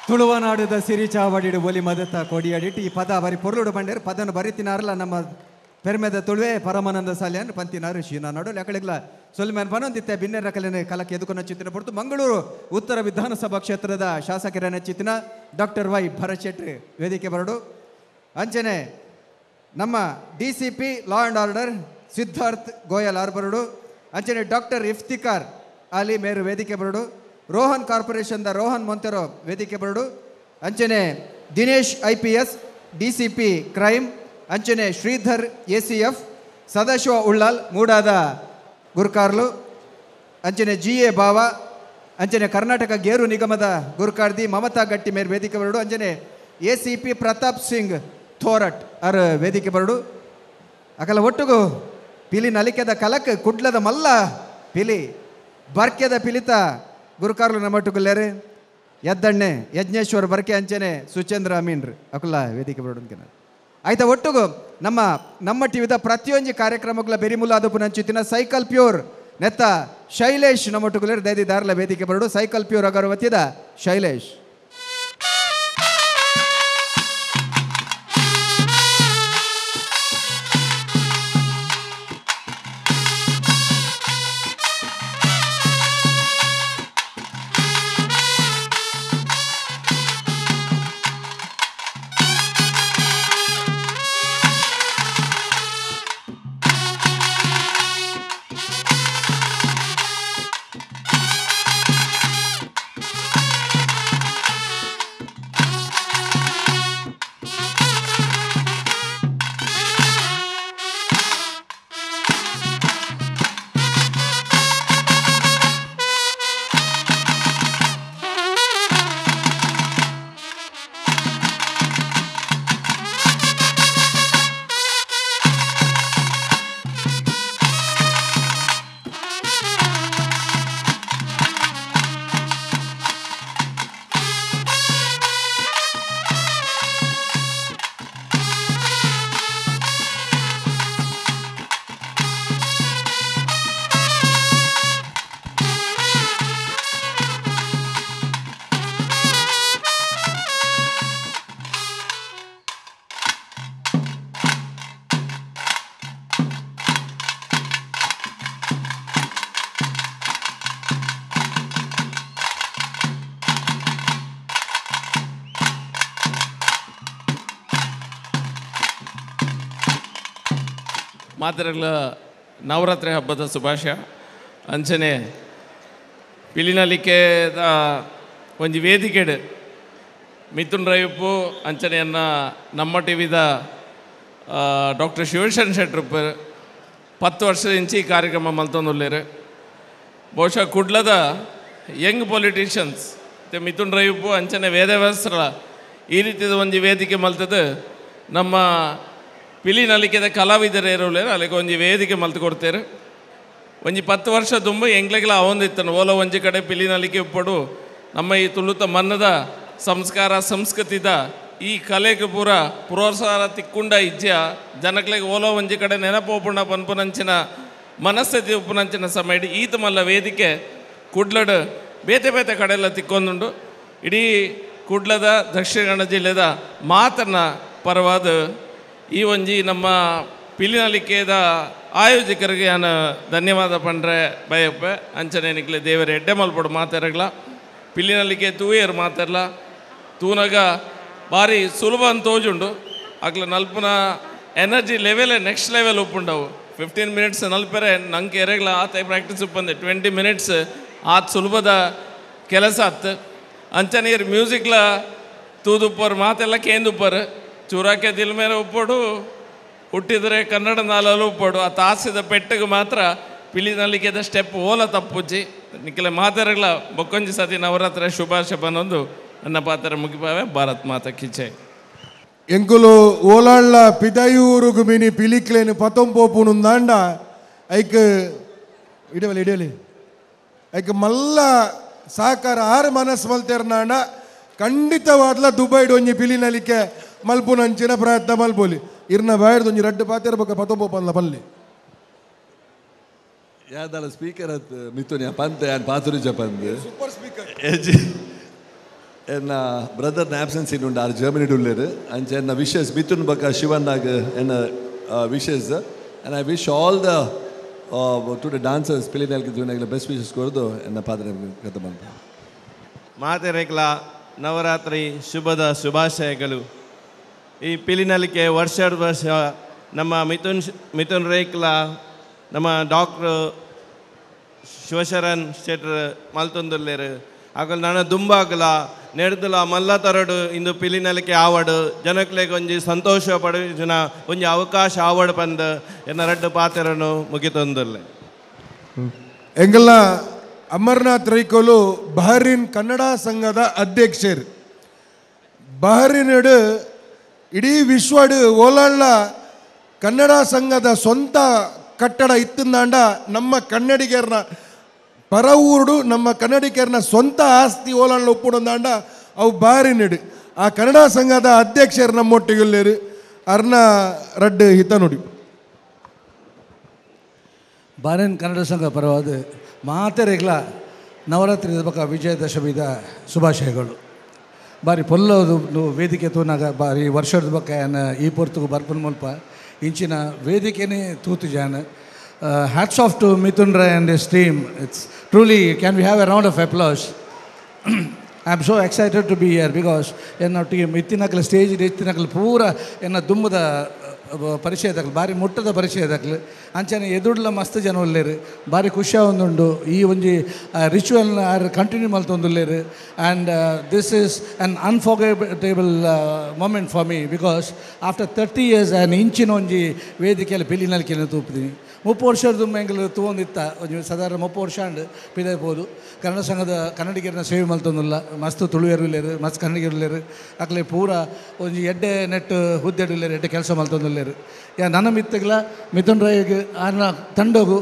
ತುಳುವನಾಡುದ ಸಿರಿ ಚಾವಡಿಡು ಒಲಿ ಮದತ ಕೊಡಿಯಾಡಿಟ್ಟು ಈ ಪದ ಬರಿ ಪೊರ್ಲುಡು ಬಂಡೇರು ಪದನ ಬರಿತಿನಾರಲ್ಲ ನಮ್ಮ ಪೆರ್ಮೆದ ತುಳುವೆ ಪರಮಾನಂದ ಸಾಲಿಯನ್ ಪಂತಿನಾರು ಶೀನಾ ನಾಡು ಲೆಕ್ಕಳಿಗ್ಲ ಸೊಲ್ಮ್ಯಾನ್ ಪನೊಂದಿತ್ತೆ ಬಿನ್ನೆ ರಕಲೆನೆ ಕಲಕ್ಕೆ ಎದುಕೊನ ಚಿತ್ತಿನ ಪೊರ್ತು ಮಂಗಳೂರು ಉತ್ತರ ವಿಧಾನಸಭಾ ಕ್ಷೇತ್ರದ ಶಾಸಕರನ್ನ ಚಿತ್ತಿನ ಡಾಕ್ಟರ್ ವೈ ಭರತ್ ಶೆಟ್ಟಿ ವೇದಿಕೆ ಬರಡು ಅಂಚನೆ ನಮ್ಮ DCP law and order Siddharth Goyal ಆರ್ಬರಡು ಅಂಚನೆ ಡಾಕ್ಟರ್ ಇಫ್ತಿಕಾರ್ ಅಲಿ ಮೇರು ವೇದಿಕೆ ಬರಡು ರೋಹನ್ ಕಾರ್ಪೊರೇಷನ್ದ ರೋಹನ್ ಮೊಂತೆರೋ ವೇದಿಕೆ ಬರಡು ಅಂಚನೆ ದಿನೇಶ್ IPS DCP ಕ್ರೈಮ್ ಅಂಚನೆ ಶ್ರೀಧರ್ ACF ಸದಾಶಿವ ಉಳ್ಳಾಲ್ ಮೂಡಾದ ಗುರ್ಕಾರ್ಲು ಅಂಚನೆ GA ಬಾವ ಅಂಚನೆ ಕರ್ನಾಟಕ ಗೇರು ನಿಗಮದ ಗುರ್ಕಾರ್ದಿ ಮಮತಾ ಗಟ್ಟಿ ಮೇರು ವೇದಿಕೆ ಬರಡು ಅಂಚನೆ ACP ಪ್ರತಾಪ್ ಸಿಂಗ್ ಥೋರಟ್ ಅರ್ ವೇದಿಕೆ ಬರಡು ಅಕಲ ಒಟ್ಟುಗು ಪಿಲಿ ನಲಿಕೆದ ಕಲಕ್ ಕುಡ್ಲದ ಮಲ್ಲ ಪಿಲಿ ಬರ್ಕೆದ ಪಿಲಿತ ಗುರುಕಾರ್ಲು ನಮ್ಮಟ್ಟುಗುಲ್ಲೇರು ಎದ್ದಣ್ಣೆ ಯಜ್ಞೇಶ್ವರ್ ಬರ್ಕೆ ಅಂಚನೆ ಸುಚೇಂದ್ರ ಅಮೀನ್ರು ಅಕುಲ್ಲ ವೇದಿಕೆ ಬರೋಣ ಆಯ್ತಾ ಒಟ್ಟುಗು ನಮ್ಮ ಟಿವಿದ ಪ್ರತಿಯೊಂದು ಕಾರ್ಯಕ್ರಮಗಳ ಬೆರಿಮುಲಾದಪ್ಪು ನಂಚಿತ್ತಿನ ಸೈಕಲ್ ಪ್ಯೂರ್ ನೆತ್ತ ಶೈಲೇಶ್ ನಮ್ಮಟ್ಟುಗುಲೇರು ದೈದಿ ದಾರ್ಲ ವೇದಿಕೆ ಬರೋಡು ಸೈಕಲ್ ಪ್ಯೂರ್ ಅಗರವತ್ತಿದ ಶೈಲೇಶ್ ಮಾತರೆಗಳ ನವರಾತ್ರಿ ಹಬ್ಬದ ಶುಭಾಶಯ ಅಂಚನೆ ಪಿಲಿನಲಿಕೆದ ಒಂಜಿ ವೇದಿಕೆಡು ಮಿಥುನ್ ರೈಪು ಅಂಚನೆಯನ್ನ ನಮ್ಮ ಟಿವಿದ ಡಾಕ್ಟರ್ ಶಿವಶರಣ್ ಶೆಟ್ಟರ್ 10 ವರ್ಷದಿಂಚಿ ಈ ಕಾರ್ಯಕ್ರಮ ಮಲ್ತೊಂದುಲ್ಲೇರು ಬಹುಶಃ ಕುಡ್ಲದ ಯಂಗ್ ಪೊಲಿಟಿಷಿಯನ್ಸ್ ಮಿಥುನ್ ರೈಪು ಅಂಚನೆ ವೇದವ್ಯಾಸರ ಈ ರೀತಿಯ ಒಂದು ವೇದಿಕೆ ಮಲ್ತದ್ದು ನಮ್ಮ ಪಿಲಿನಲಿಕೆದ ಕಲಾವಿದರು ಇರೋಲೇರು ಅಲ್ಲಿಗೆ ಒಂಜಿ ವೇದಿಕೆ ಮಲ್ತು ಕೊಡ್ತೇರು ಒಂಜಿ 10 ವರ್ಷ ತುಂಬ ಎಂಗ್ಲೆಗ್ಲ ಅವೊಂದಿತ್ತನು ಓಲೋ ಒಂಜಿ ಕಡೆ ಪಿಲಿನಲಿಕೆ ಉಪ್ಪಡು ನಮ್ಮ ಈ ತುಳುತ ಮನ್ನದ ಸಂಸ್ಕಾರ ಸಂಸ್ಕೃತಿದ ಈ ಕಲೆಗೆ ಪೂರ ಪ್ರೋತ್ಸಾಹ ತಿಕ್ಕುಂಡ ಇಜ್ಜ ಜನಕ್ಲೆಗೆ ಓಲೋ ಒಂಜಿ ಕಡೆ ನೆನಪೋಪುಂಡ ಪನ್ಪುನಂಚಿನ ಮನಸ್ಥಿತಿ ಉಪ್ಪುನಂಚಿನ ಸಮಯ ಈತ ಮಲ್ಲ ವೇದಿಕೆ ಕುಡ್ಲಡ್ ಬೇತೆ ಬೇತೆ ಕಡೆಯೆಲ್ಲ ತಿಕ್ಕೊಂದುಂಡು ಇಡೀ ಕುಡ್ಲದ ದಕ್ಷಿಣ ಕನ್ನಡ ಜಿಲ್ಲೆದ ಮಾತನ್ನ ಪರವಾದ ಈ ಒಂಜಿ ನಮ್ಮ ಪಿಲಿನಲಿಕೆದ ಆಯೋಜಕರಿಗೆ ನಾನು ಧನ್ಯವಾದ ಪಂಡ್ರೆ ಬಯಪ್ಪೆ ಅಂಚನೆ ನಿಕ್ಲೆ ದೇವರ ಎಡ್ಡೆ ಮಲ್ಪಡು ಮಾತಾರಗ್ಲ ಪಿಲಿನಲಿಕೆ ತೂಯರು ಮಾತಾರಲ್ಲ ತೂನಾಗ ಭಾರಿ ಸುಲಭ ಅಂತ ತೋಜುಂಡು ಆಗ್ಲ ನಲ್ಪನ ಎನರ್ಜಿ ಲೆವೆಲೇ ನೆಕ್ಸ್ಟ್ ಲೆವೆಲ್ ಉಪ್ಪುಂಡವು 15 ಮಿನಿಟ್ಸ್ ನಲ್ಪರೆ ನಂಗೆ ಎರೆಗ್ಲ ಆತ ಪ್ರಾಕ್ಟೀಸ್ ಉಪ್ಪಂದೆ 20 ಮಿನಿಟ್ಸ್ ಆತ ಸುಲಭದ ಕೆಲಸ ಆತ್ ಅಂಚನೀರು ಮ್ಯೂಸಿಕ್ಲ ತೂದುಪ್ಪರು ಮಾತೆಲ್ಲ ಕೇಂದುಪ್ಪರು ಚೂರಾಕೆ ದಿಲ್ ಮೇಲೆ ಉಪ್ಪೋಡು ಹುಟ್ಟಿದರೆ ಕನ್ನಡ ನಾಲಲು ಉಪ್ಪೋಡು ಆ ತಾಸಿದ ಪೆಟ್ಟಿಗೆ ಮಾತ್ರ ಪಿಲಿನಲಿಕೆದ ಸ್ಟೆಪ್ ಓಲ ತಪ್ಪುಜ್ಜಿ ನಿಖಿಲ ಮಾತಾರಗಳ ಬೊಕ್ಕೊಂಜಿ ಸತಿ ನವರಾತ್ರಿ ಶುಭಾಶಯ ಬನ್ನೊಂದು ನನ್ನ ಪಾತ್ರ ಮುಗಿಪಾವೆ ಭಾರತ್ ಮಾತಾ ಕಿಚೆ ಎಂಕುಲು ಓಲಾಳ್ಳ ಪಿದಯೂರುಗು ಮಿನಿ ಪಿಲಿಕ್ಲೇನು ಪತೊಂಪೋಪುನುಂದಾಂಡ ಐಕ್ ಇಡವಲಿ ಐಕ್ ಮಲ್ಲ ಸಾಕಾರ ಆರು ಮನಸ್ಸು ಮಲ್ತೇರ್ನಾಂಡ ಖಂಡಿತವಾದ್ಲ ದುಬೈಡ್ ಒಂಜಿ ಪಿಲಿನಲಿಕೆ ಮಲ್ಪುನಂಚಿನ ಪ್ರಯತ್ನ ಮಲ್ಪೋಲಿ ಇರ್ನ ಬಾಯ್ದು ಒಂಜಿ ರಡ್ಡು ಪಾತಿರ್ಬೇಕ ಪತೊಂಪೋಪನ್ಲ ಪಲ್ಲಿ ಯಾದಲ್ಲ ಸ್ಪೀಕರ್ ಅತ್ ಮಿಥುನ್ ಪಂತ ಯಾನ್ ಪಾತುರಿಜ ಪಂದ್ ಸೂಪರ್ ಸ್ಪೀಕರ್ ಎನ್ನ ಬ್ರದರ್ನ ಆಬ್ಸೆನ್ಸ್ ಇನ್ನುಂಡು ಆರು ಜರ್ಮನಿ ಉಳ್ಳೇರು ಅಂಚೆ ಎನ್ನ ವಿಶಸ್ ಮಿಥುನ್ ಬಕ್ಕ ಶಿವನ್ನಾಗ ಎನ್ನ wishes and I wish all the today dancers ಪಿಲಿನೆಲ್ಗೆ ಬೆಸ್ಟ್ ವಿಶಸ್ ಕೊಡ್ದು ಎನ್ನ ಪಾತ್ರ ಕತೆ ಬಂದ ಮಾತೆರೆಗ್ಲ ನವರಾತ್ರಿ ಶುಭದ ಶುಭಾಶಯಗಳು. ಈ ಪಿಲಿನಲಿಕೆ ವರ್ಷ ನಮ್ಮ ಮಿಥುನ್ ರೇಕ್ಲ ನಮ್ಮ ಡಾಕ್ಟ್ರು ಶಿವಶರಣ್ ಶೆಟ್ರ್ ಮಲ್ತೊಂದುಲ್ಲೇರು ಆಗಲು ನಾನು ದುಂಬಾಗಲ ನೆಡ್ದಲ ಮಲ್ಲ ತರಡು ಇಂದು ಪಿಲಿನಲಿಕೆ ಆವಡು ಜನಕ್ಲೆಗೆ ಒಂಜಿ ಸಂತೋಷ ಪಡಿನ ಒಂಜಿ ಅವಕಾಶ ಆವಡು ಬಂದು ಎನ್ನ ರಡ್ಡು ಪಾತ್ರನು ಮುಗಿತೊಂದುಲ್ಲೆ. ಎಂಗಲ್ಲ ಅಮರ್ನಾಥ್ ರೈಕೋಲು ಬಹರಿನ್ ಕನ್ನಡ ಸಂಘದ ಅಧ್ಯಕ್ಷರು. ಬಹರಿನಡು ಇಡೀ ವಿಶ್ವಡು ಓಲಾಳ್ಳ ಕನ್ನಡ ಸಂಘದ ಸ್ವಂತ ಕಟ್ಟಡ ಇತ್ತಂದಾಂಡ ನಮ್ಮ ಕನ್ನಡಿಗರನ್ನ ಪರ ಊರುಡು ನಮ್ಮ ಕನ್ನಡಿಗರನ್ನ ಸ್ವಂತ ಆಸ್ತಿ ಓಲಾಳ್ಳ ಒಪ್ಪುಡಂದಾಂಡ ಅವು ಬಹರಿನಡು ಆ ಕನ್ನಡ ಸಂಘದ ಅಧ್ಯಕ್ಷರು ನಮ್ಮೊಟ್ಟಿಗೆಲ್ಲೇರು ಅರ್ನ ರಡ್ಡು ಹಿತ ನುಡಿ. ಬಹರೇನ್ ಕನ್ನಡ ಸಂಘ ಪರವಾದ ಮಾತೆರೆಗ್ಲ ನವರಾತ್ರಿ ಬಕ ವಿಜಯದಶಮಿದ ಶುಭಾಶಯಗಳು. ಬಾರಿ ಪೊಲ್ಲೋದು ವೇದಿಕೆ ತೂನಾಗ ಬಾರಿ ವರ್ಷದ ಬಕ್ಕ ಈ ಪೊರ್ತುಗು ಬರ್ಪನ್ ಮುಲ್ಪ ಇಂಚಿನ ವೇದಿಕೆನೇ ತೂತು ಜಾನ. Hats off to Mithun Rai and his team. It's truly can we have a round of applause. I am so excited to be here because ಎನ್ನೊಟ್ಟಿಗೆ ಇತ್ತಿನಕಲು ಸ್ಟೇಜ್ ಇತ್ತಿನಕಲು ಪೂರ ಎನ್ನ ದುಮ್ಮದ ಪರಿಚಯದಾಗಲು ಭಾರಿ ಮುಟ್ಟದ ಪರಿಚಯದಾಗಲು ಅಂಚನೆ ಎದುಡ್ಲ ಮಸ್ತ್ ಜನ ಉಳ್ಳೇರು ಭಾರಿ ಖುಷಿ ಒಂದುಂಡು ಈ ಒಂಜಿ ರಿಚುವಲ್ ಕಂಟಿನ್ಯೂ ಮಲ್ತೊಂದುಲ್ಲೇರು. And this is an unforgettable moment for me because after 30 years ಆ್ಯನ್ ಇಂಚಿನ ಒಂಜಿ ವೇದಿಕೆಯಲ್ಲಿ ಪಿಲಿನಲ್ಕೆಲ್ಲ ತೂಪಿದ್ದೀನಿ. 30 ವರ್ಷದ ಎಂಗಲು ತೂವೊಂದಿತ್ತ ಒಂಜಿ ಸಾಧಾರಣ 30 ವರ್ಷ ಅಂಡು ಪಿದೈಬೋದು. ಕನ್ನಡ ಸಂಘದ ಕನ್ನಡಿಗರನ್ನ ಸೇವೆ ಮಲ್ತೊಂದುಲ್ಲ ಮಸ್ತ್ ತುಳುವೆರುಲ್ಲೇರು ಮಸ್ತ್ ಕನ್ನಡಿಗರುಲ್ಲೇರು ಅಕ್ಲೆ ಪೂರ ಒಂಜಿ ಎಡ್ಡೆ ನೆಟ್ ಹುದ್ದೆಡುಲ್ಲೇರು ಎಡ್ಡೆ ಕೆಲಸ ಮಲ್ತೊಂದುಲ್ಲೇರು. ನನ್ನ ಮಿತ್ತಗ್ಲ ಮಿಥುನ್ ರೈಗೆ ಆನ ತಂಡಗು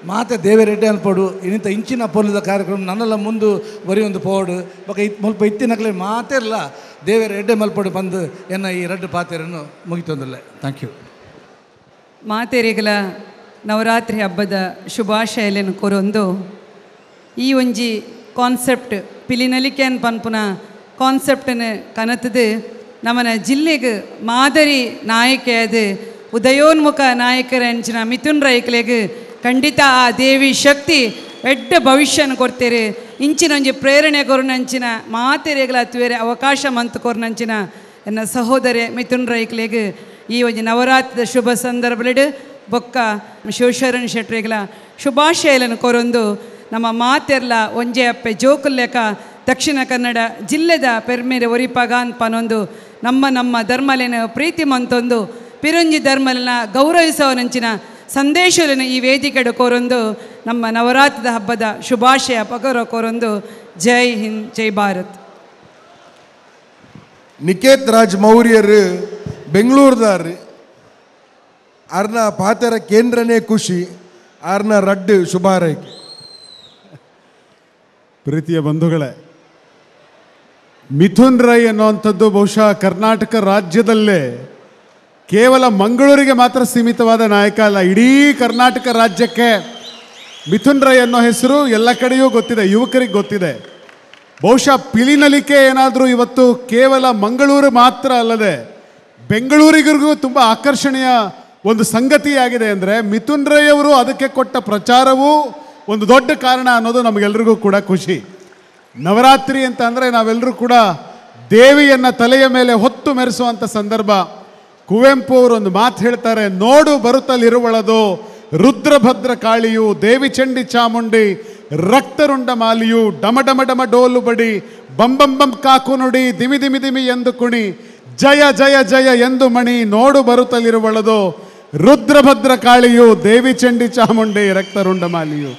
ಮಾತೆ ದೇವರೆಡ್ಡೆ ಅನ್ಪೋಡು ಇನ್ನಿಂತ ಇಂಚಿನ ಪೊಲದ ಕಾರ್ಯಕ್ರಮ ನನ್ನೆಲ್ಲ ಮುಂದು ಬರೀ ಒಂದು ಪೋಡು ಬಕ ಮುಲ್ಪ ಇತ್ತಿನಕ್ಲೆ ಮಾತೆಲ್ಲ ದೇವರ ಎಡ್ಡೆ ಮಲ್ಪಡು ಬಂದು ಎನ್ನ ಈ ರಡ್ಡು ಪಾತೆರನ್ನು ಮುಗಿತೊಂದಿಲ್ಲ. Thank you. ಮಾತೆರೆಗಲ ನವರಾತ್ರಿ ಹಬ್ಬದ ಶುಭಾಶಯలను ಕೊರೊಂದು ಈ ಒಂಜಿ ಕಾನ್ಸೆಪ್ಟ್ ಪಿಲಿನಲಿಕೆನ್ ಪನ್ಪುನ ಕಾನ್ಸೆಪ್ಟನ್ನು ಕನತದು ನಮ್ಮನ ಜಿಲ್ಲೆಗೆ ಮಾದರಿ ನಾಯಕಿಯಾದ ಉದಯೋನ್ಮುಖ ನಾಯಕರಂಚಿನ ಮಿಥುನ್ ರೈಕ್ಲೆಗೆ ಖಂಡಿತ ಆ ದೇವಿ ಶಕ್ತಿ ಎಡ್ಡ ಭವಿಷ್ಯನ ಕೊಡ್ತೇರೆ ಇಂಚಿನೊಂಜಿ ಪ್ರೇರಣೆ ಕೊರನಂಚಿನ ಮಾತೆರೆಗಳ ತುವೇರೆ ಅವಕಾಶ ಮಂತು ಕೊರನಂಚಿನ ಎನ್ನ ಸಹೋದರಿ ಮಿಥುನ್ ರೈಕ್ಲೆಗೆ ಈ ಒಂಜಿ ನವರಾತ್ರಿದ ಶುಭ ಸಂದರ್ಭಡ್ ಬೊಕ್ಕ ಶಿವಶರಣ್ ಶೆಟ್ರಿಗಳ ಶುಭಾಶಯలను ಕೊರೊಂದು ನಮ್ಮ ಮಾತೆರ್ಲ ಒಂಜೆ ಅಪ್ಪೆ ಜೋಕುಲ್ಲೆಕ ದಕ್ಷಿಣ ಕನ್ನಡ ಜಿಲ್ಲೆದ ಪೆರ್ಮೆರೆ ಒರಿಪಗಾನ್ ಪನೊಂದು ನಮ್ಮ ಧರ್ಮಲೆನ ಪ್ರೀತಿ ಮಂತೊಂದು ಪಿರಂಜಿ ಧರ್ಮಲನ ಗೌರವಿಸೋನಂಚಿನ ಸಂದೇಶಗಳನ್ನು ಈ ವೇದಿಕೆಡು ಕೋರೊಂದು ನಮ್ಮ ನವರಾತ್ರಿದ ಹಬ್ಬದ ಶುಭಾಶಯ ಪಗರೋ ಕೋರೊಂದು. ಜೈ ಹಿಂದ್ ಜೈ ಭಾರತ್. ನಿಕೇತ್ ರಾಜ್ ಮೌರ್ಯರು ಬೆಂಗಳೂರದಾರ್ರಿ ಆರ್ನ ಪಾತೆರ ಕೇಂದ್ರನೇ ಖುಷಿ ಆರ್ನ ರಡ್ಡು ಶುಭಾರೈಕೆ. ಪ್ರೀತಿಯ ಬಂಧುಗಳೇ, ಮಿಥುನ್ ರೈ ಅನ್ನುವಂಥದ್ದು ಬಹುಶಃ ಕರ್ನಾಟಕ ರಾಜ್ಯದಲ್ಲೇ ಕೇವಲ ಮಂಗಳೂರಿಗೆ ಮಾತ್ರ ಸೀಮಿತವಾದ ನಾಯಕ ಅಲ್ಲ, ಇಡೀ ಕರ್ನಾಟಕ ರಾಜ್ಯಕ್ಕೆ ಮಿಥುನ್ ರೈ ಅನ್ನೋ ಹೆಸರು ಎಲ್ಲ ಕಡೆಯೂ ಗೊತ್ತಿದೆ, ಯುವಕರಿಗೆ ಗೊತ್ತಿದೆ. ಬಹುಶಃ ಪಿಲಿನಲಿಕೆ ಏನಾದರೂ ಇವತ್ತು ಕೇವಲ ಮಂಗಳೂರು ಮಾತ್ರ ಅಲ್ಲದೆ ಬೆಂಗಳೂರಿಗರಿಗೂ ತುಂಬ ಆಕರ್ಷಣೀಯ ಒಂದು ಸಂಗತಿಯಾಗಿದೆ. ಅಂದರೆ ಮಿಥುನ್ ರೈ ಅವರು ಅದಕ್ಕೆ ಕೊಟ್ಟ ಪ್ರಚಾರವೂ ಒಂದು ದೊಡ್ಡ ಕಾರಣ ಅನ್ನೋದು ನಮಗೆಲ್ಲರಿಗೂ ಕೂಡ ಖುಷಿ. ನವರಾತ್ರಿ ಅಂತ ಅಂದರೆ ನಾವೆಲ್ಲರೂ ಕೂಡ ದೇವಿಯನ್ನು ತಲೆಯ ಮೇಲೆ ಹೊತ್ತು ಮೆರೆಸುವಂಥ ಸಂದರ್ಭ. ಕುವೆಂಪು ಅವರು ಒಂದು ಮಾತು ಹೇಳ್ತಾರೆ, ನೋಡು ಬರುತ್ತಲಿರುವಳದು ರುದ್ರಭದ್ರ ಕಾಳಿಯು ದೇವಿ ಚಂಡಿ ಚಾಮುಂಡಿ ರಕ್ತರುಂಡ ಮಾಲಿಯು ಡಮ ಡಮ ಡಮ ಡೋಲು ಬಡಿ ಬಂಬಂ ಬಂ ಕಾಕು ನುಡಿ ದಿಮಿ ದಿಮಿ ದಿಮಿ ಎಂದು ಕುಣಿ ಜಯ ಜಯ ಜಯ ಎಂದು ಮಣಿ ನೋಡು ಬರುತ್ತಲಿರುವಳದು ರುದ್ರಭದ್ರ ಕಾಳಿಯು ದೇವಿ ಚಂಡಿ ಚಾಮುಂಡಿ ರಕ್ತರುಂಡ ಮಾಲಿಯು.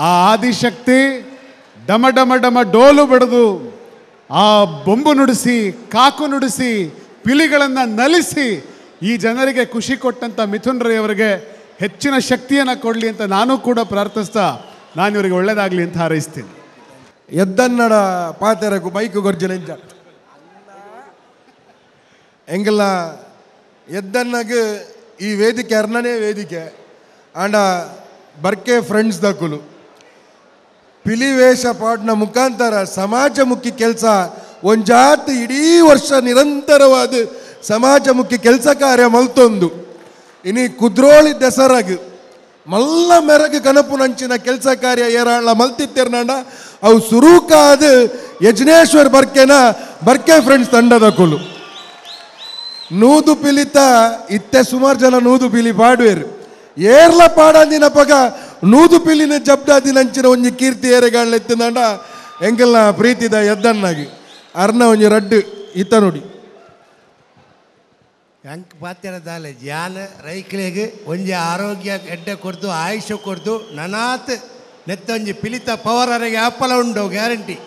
ಆ ಆದಿಶಕ್ತಿ ಡಮ ಡಮ ಡಮ ಡೋಲು ಬಡಿದು ಆ ಬೊಂಬು ನುಡಿಸಿ ಕಾಕು ನುಡಿಸಿ ಪಿಲಿಗಳನ್ನು ನಲಿಸಿ ಈ ಜನರಿಗೆ ಖುಷಿ ಕೊಟ್ಟಂಥ ಮಿಥುನ್ ರೈ ಅವರಿಗೆ ಹೆಚ್ಚಿನ ಶಕ್ತಿಯನ್ನು ಕೊಡಲಿ ಅಂತ ನಾನು ಕೂಡ ಪ್ರಾರ್ಥಿಸ್ತಾ ನಾನು ಇವರಿಗೆ ಒಳ್ಳೆಯದಾಗಲಿ ಅಂತ ಹಾರೈಸ್ತೀನಿ. ಎದ್ದನ್ನಡ ಪಾತೆರಕು ಬೈಕು ಗೊರ್ಜನೆಂಜ ಎಂಗೆಲ್ಲ ಎದ್ದನ್ನಗೆ ಈ ವೇದಿಕೆ ಅರ್ನನೇ ವೇದಿಕೆ ಆಂಡ ಬರ್ಕೆ ಫ್ರೆಂಡ್ಸ್ ದಕ್ಕುಲು ಪಿಲಿವೇಷ ಪಾಡ್ನ ಮುಖಾಂತರ ಸಮಾಜಮುಖಿ ಕೆಲಸ ಒಂಜಾತ್ ಇಡೀ ವರ್ಷ ನಿರಂತರವಾದ ಸಮಾಜಮುಖಿ ಕೆಲಸ ಕಾರ್ಯ ಮಲ್ತೊಂದು ಇನಿ ಕುದ್ರೋಳಿ ದಸರಾಗ ಮಲ್ಲ ಮೆರಗು ಕನಪುನಂಚಿನ ಕೆಲಸ ಕಾರ್ಯ ಏರಾಳ ಮಲ್ತಿತ್ತೇರ್ನಾಂಡ ಅವು ಸುರೂಕಾದ ಯಜ್ನೇಶ್ವರ್ ಬರ್ಕೆ ಫ್ರೆಂಡ್ಸ್ ತಂಡದ ಕೊಲು ನೂದು ಪಿಲಿತ ಇತ್ತೆ ಸುಮಾರು ಜನ ನೂದು ಪಿಲಿ ಪಾಡುವೇರು ಏರ್ಲ ಪಾಡಂದಿನ ಪಗ ನೂದು ಪಿಲಿನ ಜಬ್ದಾದಿನಂಚಿನ ಒಂಜಿ ಕೀರ್ತಿ ಏರೆಗಾಣ್ಲೆತ್ತಿಂದ ಎಂಗೆಲ್ಲ ಪ್ರೀತಿದ ಎದ್ದನ್ನಾಗಿ ಅರ್ನ ಒಂಜಿ ರಡ್ಡು ಇತ್ತ ನೋಡಿ ಎಂಕ್ ಪಾತ್ಯರದಾಲೆ ಜಾನ ರೈಕ್ಲೆಗೆ ಒಂಜಿ ಆರೋಗ್ಯ ಎಡ್ಡೆ ಕೊಡ್ದು ಆಯುಷ್ಯ ಕೊಡ್ದು ನನಾತ್ ನೆತ್ತೊಂಜಿ ಪಿಲಿತ ಪವರ್ ಅರೆಗೆ ಆಪಲ ಉಂಡು ಗ್ಯಾರಂಟಿ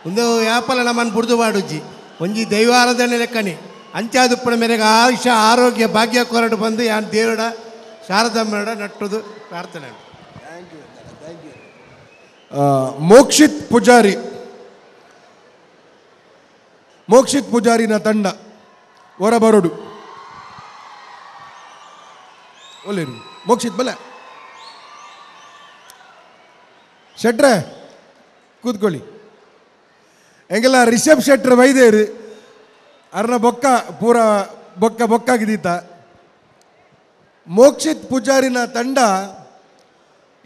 ಒಂದು ಆಪಲ ನಮ್ಮನ್ನು ಬುಡ್ದು ಮಾಡುಜ್ಜಿ ಒಂಜಿ ದೈವಾರಾಧನೆ ಲೆಕ್ಕನಿ ಅಂಚಾದುಪ್ಪನ ಮೇರೆಗೆ ಆಯುಷ್ಯ ಆರೋಗ್ಯ ಭಾಗ್ಯ ಕೊರಡು ಬಂದು ಯಾನ್ ದೇವಡ ಶಾರದಮ್ಮಡ ನಟ್ಟುದು ಪ್ರಾರ್ಥನೆ. ಮೋಕ್ಷಿತ್ ಪೂಜಾರಿನ ತಂಡ ಹೊರಬರೋಡು ಒಳ್ಳೆಯರು ಮೋಕ್ಷಿತ್ ಬಲ ಶೆಟ್ರೆ ಕೂತ್ಕೊಳ್ಳಿ ಹೆಂಗೆಲ್ಲ ರಿಷಬ್ ಶೆಟ್ರ್ ವೈದ್ಯರು ಅರ್ನ ಬೊಕ್ಕ ಪೂರ ಬೊಕ್ಕಾಗಿದ್ದೀತ ಮೋಕ್ಷಿತ್ ಪೂಜಾರಿನ ತಂಡ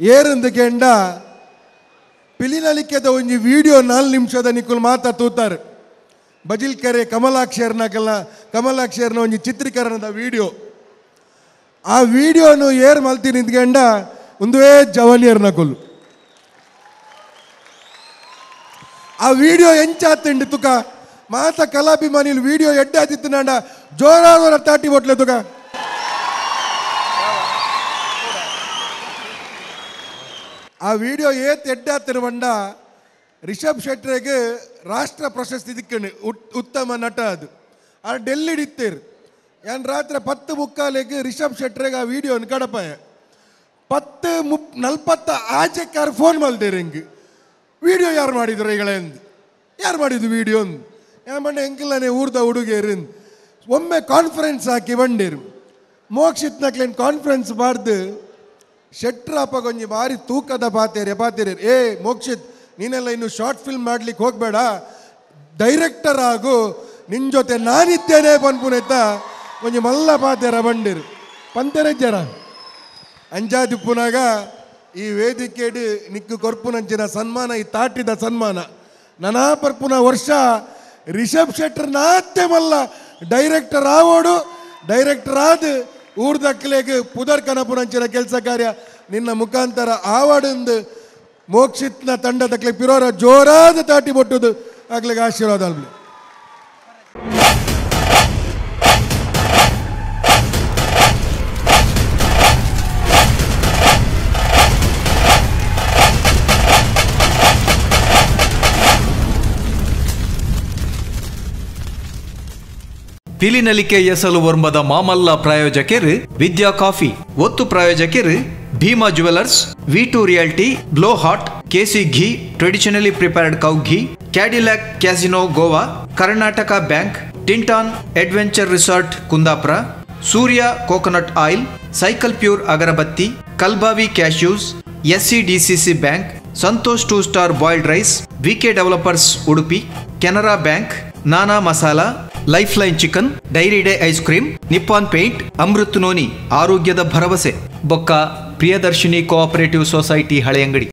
ಏರಂದಕೆಂಡ ಪಿಲಿನಲಿಕೆದ ಒಂಜಿ ವಿಡಿಯೋ 4 ನಿಮಿಷದ ನಿಕ್ಕುಲು ಮಾತಾ ತೂತಾರೆ ಬಜಿಲ್ಕೆರೆ ಕಮಲಾಕ್ಷರ್ನ ಒಂಜಿ ಚಿತ್ರೀಕರಣದ ವಿಡಿಯೋ ಆ ವಿಡಿಯೋನು ಏರ್ ಮಲ್ತಿ ನಿಂತ್ಕೊಂಡ ಒಂದೇ ಜವನಿಯರ್ನ ಕೊಲ್ಲು ಆ ವಿಡಿಯೋ ಎಂಚಾತಂಡಿ ತುಕ ಮಾತ ಕಲಾಭಿಮಾನಿಲು ವಿಡಿಯೋ ಎಡ್ಡಾದಿತ್ತು ನಾಂಡ ಜೋರಾದ ತಾಟಿ ಬೊಟ್ಲೆ ತುಕ ಆ ವಿಡಿಯೋ ಏತ್ ಎಡ್ಡಾತಿರುವಂಡ ರಿಷಬ್ ಶೆಟ್ರಿಗೆ ರಾಷ್ಟ್ರ ಪ್ರಶಸ್ತಿ ದಿಕ್ಕಣೆ ಉತ್ತಮ ನಟ ಅದು ಆ ಡೆಲ್ಲಿ ಇಡಿತ್ತೇರು ಯಾನ್ ರಾತ್ರಿ 10:45 ರಿಷಬ್ ಶೆಟ್ರಿಗೆ ಆ ವಿಡಿಯೋ ಕಡಪಾಯ 10:40 ಆಚೆಕ್ಕಾರು ಫೋನ್ ಮಲ್ದೇರು ಹೆಂಗೆ ವಿಡಿಯೋ ಯಾರು ಮಾಡಿದ್ರು ಈಗಳೆಂದು ಯಾರು ಮಾಡಿದ್ದು ವಿಡಿಯೋ ಅಂದು ಯಾನ್ ಬಂಡೆ ಹೆಂಗಿಲ್ಲನೆ ಊರ್ದ ಹುಡುಗಿಯರು ಒಮ್ಮೆ ಕಾನ್ಫರೆನ್ಸ್ ಹಾಕಿ ಬಂಡೇರು ಮೋಕ್ಷಿತ್ನಕ್ಲೇನು ಕಾನ್ಫರೆನ್ಸ್ ಬಾರ್ದು ಶೆಟ್ರಪ್ಪ ಕೊಂಚ ಭಾರಿ ತೂಕದ ಪಾತೇರಿ ಏ ಮೋಕ್ಷಿತ್ ನೀನೆಲ್ಲ ಇನ್ನು ಶಾರ್ಟ್ ಫಿಲ್ಮ್ ಮಾಡ್ಲಿಕ್ಕೆ ಹೋಗಬೇಡ ಡೈರೆಕ್ಟರ್ ಆಗು ನಿನ್ನ ಜೊತೆ ನಾನಿದ್ದೇನೆ ಪನ್ಪುನೆತ್ತ ಕೊಂಚ ಮಲ್ಲ ಪಾತೇರ ಬಂಡಿರು ಪಂತೆರೆಜ್ಜರ ಅಂಜಾದಿಪ್ಪುನಾಗ ಈ ವೇದಿಕೆಡು ನಿಕ್ಕು ಕೊರ್ಪುನಂಚಿನ ಸನ್ಮಾನ ಈ ತಾಟಿದ ಸನ್ಮಾನ ನನಾ ಪರ್ಪುನ ವರ್ಷ ರಿಷಬ್ ಶೆಟ್ರ್ ನಾತ್ತೆ ಮಲ್ಲ ಡೈರೆಕ್ಟರ್ ಆವೋಡು ಡೈರೆಕ್ಟರ್ ಆದ ಊರ್ದಕ್ಲೆಗೆ ಪುದರ್ ಕನಪುನಂಚಿನ ಕೆಲಸ ಕಾರ್ಯ ನಿನ್ನ ಮುಖಾಂತರ ಆವಾಡಿಂದು ಮೋಕ್ಷಿತ್ನ ತಂಡದಕ್ಲೆ ಪಿರೋರ ಜೋರಾದ ತಾಟಿ ಬೊಟ್ಟುದು ಆಗ್ಲಿಕ್ಕೆ ಆಶೀರ್ವಾದ ಅಲ್ಬಿ. ಪಿಲಿನಲಿಕೆ ಎಸಲು ವರ್ಮದ ಮಾಮಲ್ಲ ಪ್ರಾಯೋಜಕರು ವಿದ್ಯಾ ಕಾಫಿ ಒತ್ತು ಪ್ರಾಯೋಜಕರು Bhima jewellers V2 realty blow hot KC ghee traditionally prepared cow ghee Cadillac casino Goa Karnataka bank ಟಿಂಟಾನ್ adventure resort Kundapura Surya coconut oil cycle pure agarbatti Kalbavi cashews SCDCC bank Santosh 2 star boiled rice VK developers Udupi Canara bank Nana masala life line chicken dairy day ice cream Nippon paint Amrut noni ಆರೋಗ್ಯದ ಭರವಸೆ ಬೊಕ್ಕ Priyadarshini cooperative society Haleyangadi.